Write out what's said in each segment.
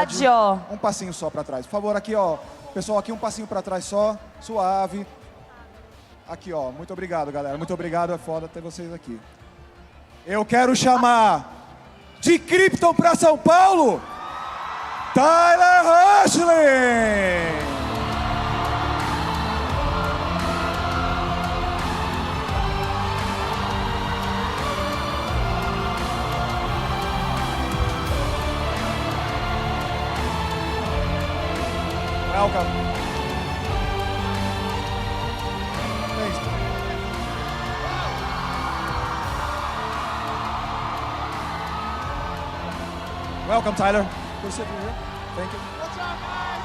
verdade, ó. Um passinho só para trás. Por favor, aqui, ó. Pessoal, aqui um passinho para trás só. Suave. Aqui, ó. Muito obrigado, galera. Muito obrigado. É foda ter vocês aqui. Eu quero chamar de Krypton para São Paulo, Tyler Hoechlin. Welcome. Thanks. Welcome, Tyler. Go sit here. Thank you. What's up, guys?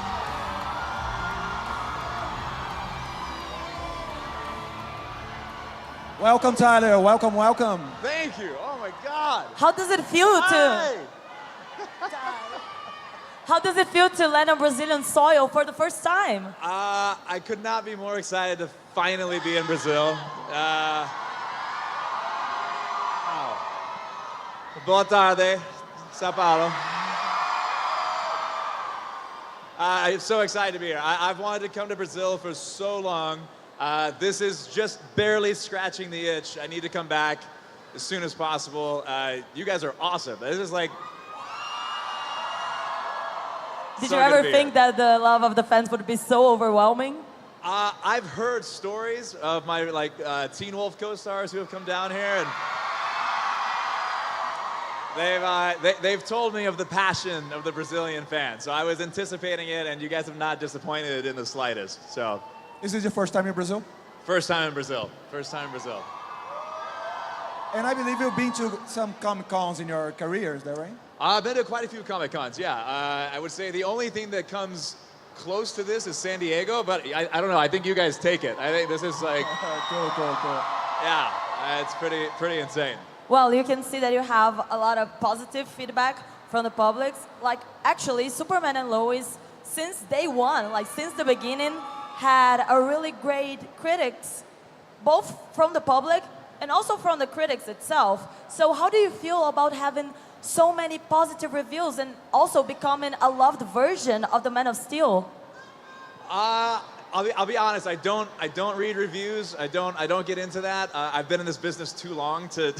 Welcome, Tyler. Welcome, welcome. Thank you. Oh my God. How does it feel Hi. How does it feel to land on Brazilian soil for the first time? I could not be more excited to finally be in Brazil. Wow. Boa tarde, São Paulo. I'm so excited to be here. I've wanted to come to Brazil for so long. This is just barely scratching the itch. I need to come back as soon as possible. You guys are awesome. This is like... Did So you good to ever be think here. that the love of the fans would be so overwhelming? I've heard stories of my Teen Wolf co-stars who have come down here, and they've told me of the passion of the Brazilian fans. So I was anticipating it, and you guys have not disappointed in the slightest. So Is this your first time in Brazil? first time in Brazil. First time in Brazil. And I believe you've been to some Comic-Cons in your career, is that right? I've been to quite a few Comic-Cons, yeah. I would say the only thing that comes close to this is San Diego, but I don't know. I think you guys take it. I think this is like, Cool. yeah, it's pretty insane. Well, you can see that you have a lot of positive feedback from the public. Like, actually, Superman and Lois, since day one, like since the beginning, had a really great critics, both from the public and also from the critics itself. So how do you feel about having so many positive reviews and also becoming a loved version of the Man of Steel? I'll be honest. I don't read reviews. I don't get into that. I've been in this business too long to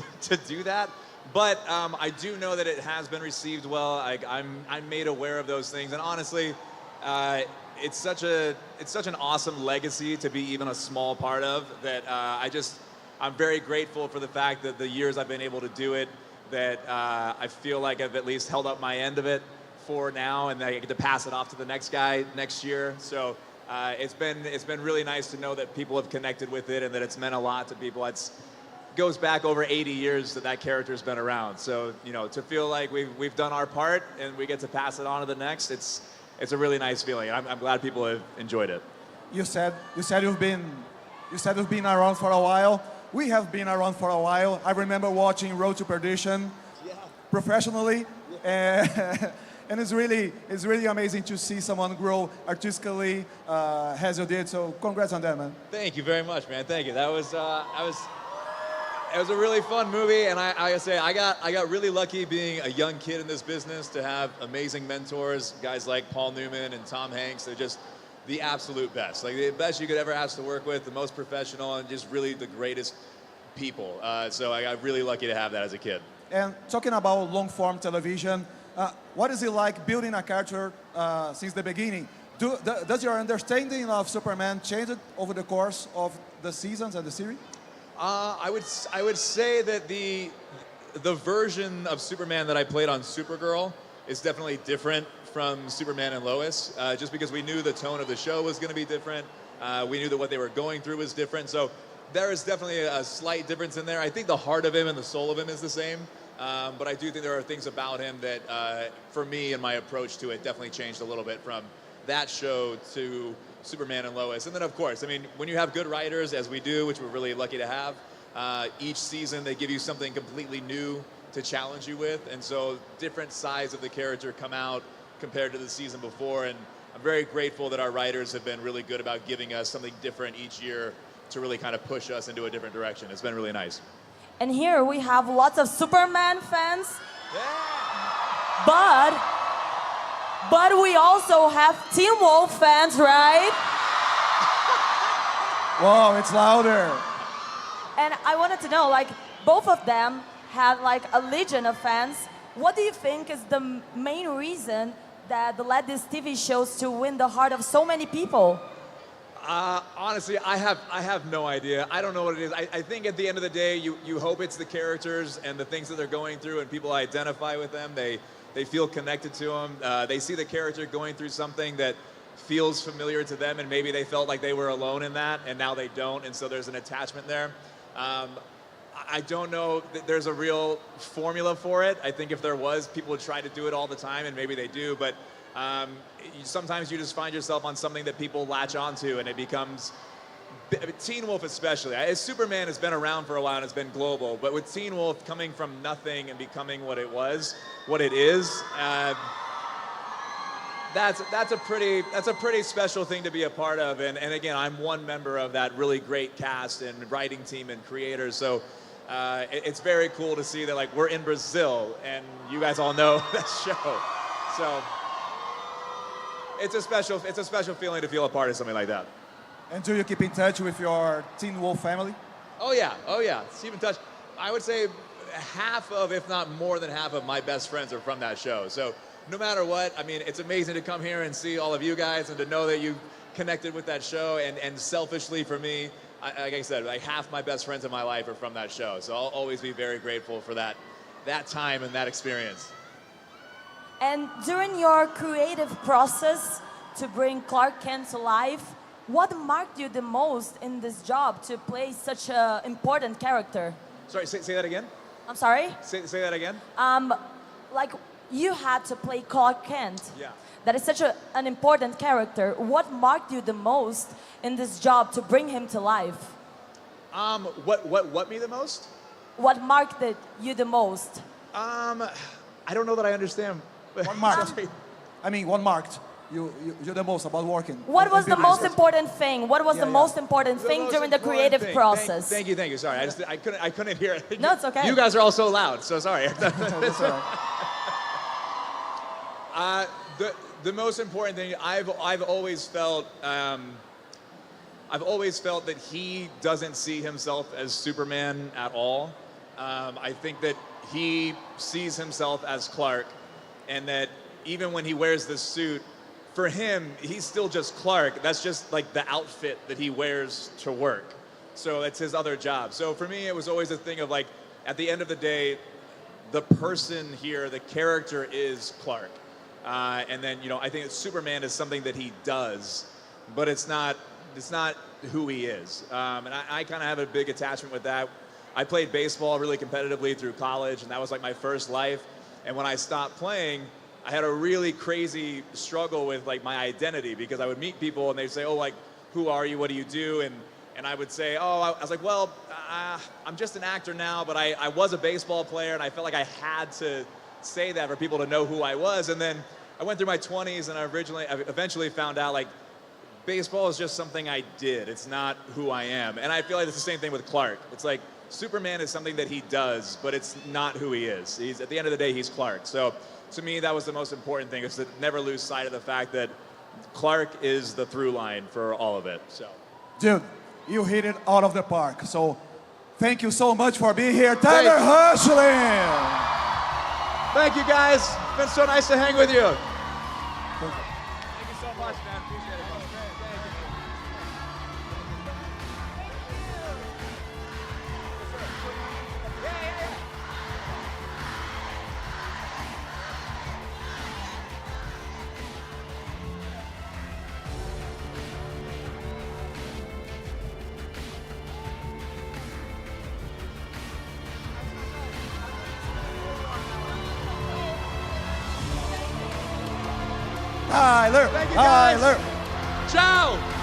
do that. But I do know that it has been received well. I'm made aware of those things, and honestly, it's such an awesome legacy to be even a small part of. That I'm very grateful for the fact that the years I've been able to do it, that I feel like I've at least held up my end of it for now, and I get to pass it off to the next guy next year. So it's been really nice to know that people have connected with it and that it's meant a lot to people. It goes back over 80 years that character's been around. So to feel like we've done our part and we get to pass it on to the next, it's a really nice feeling. I'm glad people have enjoyed it. You said you've been around for a while. We have been around for a while. I remember watching Road to Perdition professionally, and it's really amazing to see someone grow artistically as you did. So congrats on that, man. Thank you very much, man. Thank you. That was it was a really fun movie, and I got really lucky being a young kid in this business to have amazing mentors, guys like Paul Newman and Tom Hanks. They're just the absolute best, like the best you could ever ask to work with, the most professional, and just really the greatest people. So I got really lucky to have that as a kid. And talking about long-form television, what is it like building a character since the beginning? Does your understanding of Superman change over the course of the seasons and the series? I would say that the version of Superman that I played on Supergirl is definitely different from Superman and Lois, just because we knew the tone of the show was going to be different. We knew that what they were going through was different. So there is definitely a slight difference in there. I think the heart of him and the soul of him is the same. But I do think there are things about him that, for me and my approach to it, definitely changed a little bit from that show to Superman and Lois. And then, of course, I mean, when you have good writers, as we do, which we're really lucky to have, each season they give you something completely new to challenge you with. And so different sides of the character come out compared to the season before. And I'm very grateful that our writers have been really good about giving us something different each year to really kind of push us into a different direction. It's been really nice. And here we have lots of Superman fans, Yeah. But we also have Teen Wolf fans, right? Whoa, it's louder. And I wanted to know, like, both of them had like a legion of fans. What do you think is the main reason that led these TV shows to win the heart of so many people? Honestly, I have no idea. I don't know what it is. I think at the end of the day, you hope it's the characters and the things that they're going through, and people identify with them. They feel connected to them. They see the character going through something that feels familiar to them, and maybe they felt like they were alone in that, and now they don't, and so there's an attachment there. I don't know that there's a real formula for it. I think if there was, people would try to do it all the time, and maybe they do, but sometimes you just find yourself on something that people latch onto, and it becomes, Teen Wolf especially. Superman has been around for a while and it's been global, but with Teen Wolf coming from nothing and becoming what it is, that's a pretty special thing to be a part of. And again, I'm one member of that really great cast and writing team and creators. So it's very cool to see that, like, we're in Brazil and you guys all know that show. So it's a special feeling to feel a part of something like that. And do you keep in touch with your Teen Wolf family? Oh yeah. Keep in touch. I would say half of, if not more than half of my best friends are from that show. So no matter what, I mean, it's amazing to come here and see all of you guys and to know that you connected with that show. And selfishly for me, like I said, like half my best friends in my life are from that show. So I'll always be very grateful for that time and that experience. And during your creative process to bring Clark Kent to life, what marked you the most in this job to play such an important character? Sorry, say that again? I'm sorry? Say that again? Like, you had to play Clark Kent. Yeah. That is such an important character. What marked you the most in this job to bring him to life? What me the most? What marked you the most? I don't know that I understand. What marked? I mean, what marked you the most about working? What was the most important thing? What was the most important thing during the creative process? Thank you. Sorry, I couldn't hear it. No, it's okay. You guys are all so loud, so sorry. That's all right. The most important thing, I've always felt that he doesn't see himself as Superman at all. I think that he sees himself as Clark, and that even when he wears this suit, for him, he's still just Clark. That's just like the outfit that he wears to work. So that's his other job. So for me, it was always a thing of, like, at the end of the day, the person here, the character is Clark. And then, you know, I think that Superman is something that he does, but it's not who he is. And I kind of have a big attachment with that. I played baseball really competitively through college, and that was like my first life. And when I stopped playing, I had a really crazy struggle with, like, my identity, because I would meet people and they'd say, oh, like, who are you? What do you do? And I would say, oh, I was like, well, I'm just an actor now, but I was a baseball player, and I felt like I had to say that for people to know who I was. And then I went through my 20s, and I eventually found out, like, baseball is just something I did. It's not who I am. And I feel like it's the same thing with Clark. It's like Superman is something that he does, but it's not who he is. At the end of the day, he's Clark. So to me, that was the most important thing, is to never lose sight of the fact that Clark is the through line for all of it. So, dude, you hit it out of the park. So thank you so much for being here, Tyler Hoechlin. Thank you, guys. It's been so nice to hang with you. Thank you. Thank you so much, man. Appreciate it. Tyler. Thank you, guys. Tyler. Ciao.